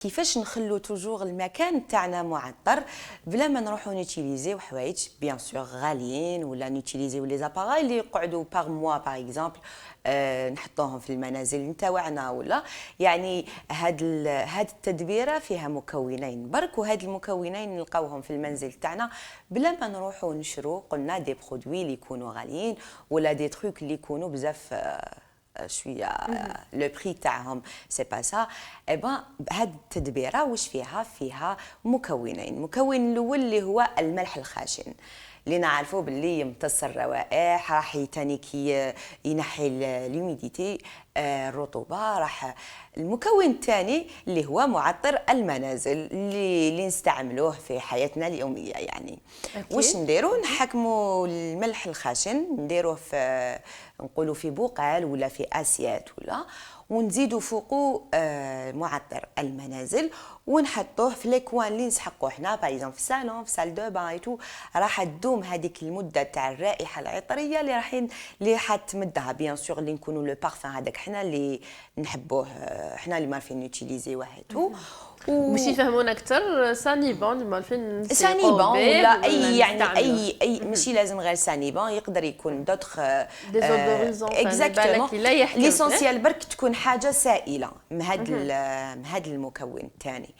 كيفاش نخلو توجور المكان تاعنا معطر بلا ما نروحو نوتيليزيو حوايج بيان سور غاليين ولا نوتيليزيو لي زاباراي اللي يقعدوا باغ موا باغ اكزومبل نحطوهم في المنازل نتاعنا ولا يعني هاد التدبيره فيها مكونين برك، وهاد المكونين نلقاوهم في المنزل تاعنا بلا ما نروحو نشرو قلنا دي برودوي اللي يكونوا غاليين ولا دي تروك اللي يكونوا بزاف شويه لو بري تاعهم سي با سا. اي بان هاد التدبيره واش فيها مكونين. المكون الاول اللي هو الملح الخاشن اللي نعرفوا باللي يمتص الروائح، راح تاني كي ينحي لوميديتي الرطوبه. راح المكون الثاني اللي هو معطر المنازل اللي نستعملوه في حياتنا اليوميه. يعني واش نديروا؟ نحكموا الملح الخشن نديروه في نقولوا في بقال ولا في اسيات ولا، ونزيدوا فوقه معطر المنازل ونحطوه في ليكوان اللي نسحقوه حنا بايزون في الصالون في سال دو بان ايتو. راح تدوم هذيك المده تاع الرائحه العطريه اللي راح تمدها بيان سور اللي نكونوا لو بارفان هذاك حنا اللي نحبوه، حنا اللي مارفين نوتيليزيوه تو. باش يفهمونا اكثر سانيبون مالفين سانيبون ولا اي يعني اي اي ماشي لازم غير سانيبون، يقدر يكون دوطخ ديزودوريزون اكزاكتومون. لا يحكم ليسونسيال برك تكون حاجه سائله من هذا المكون الثاني.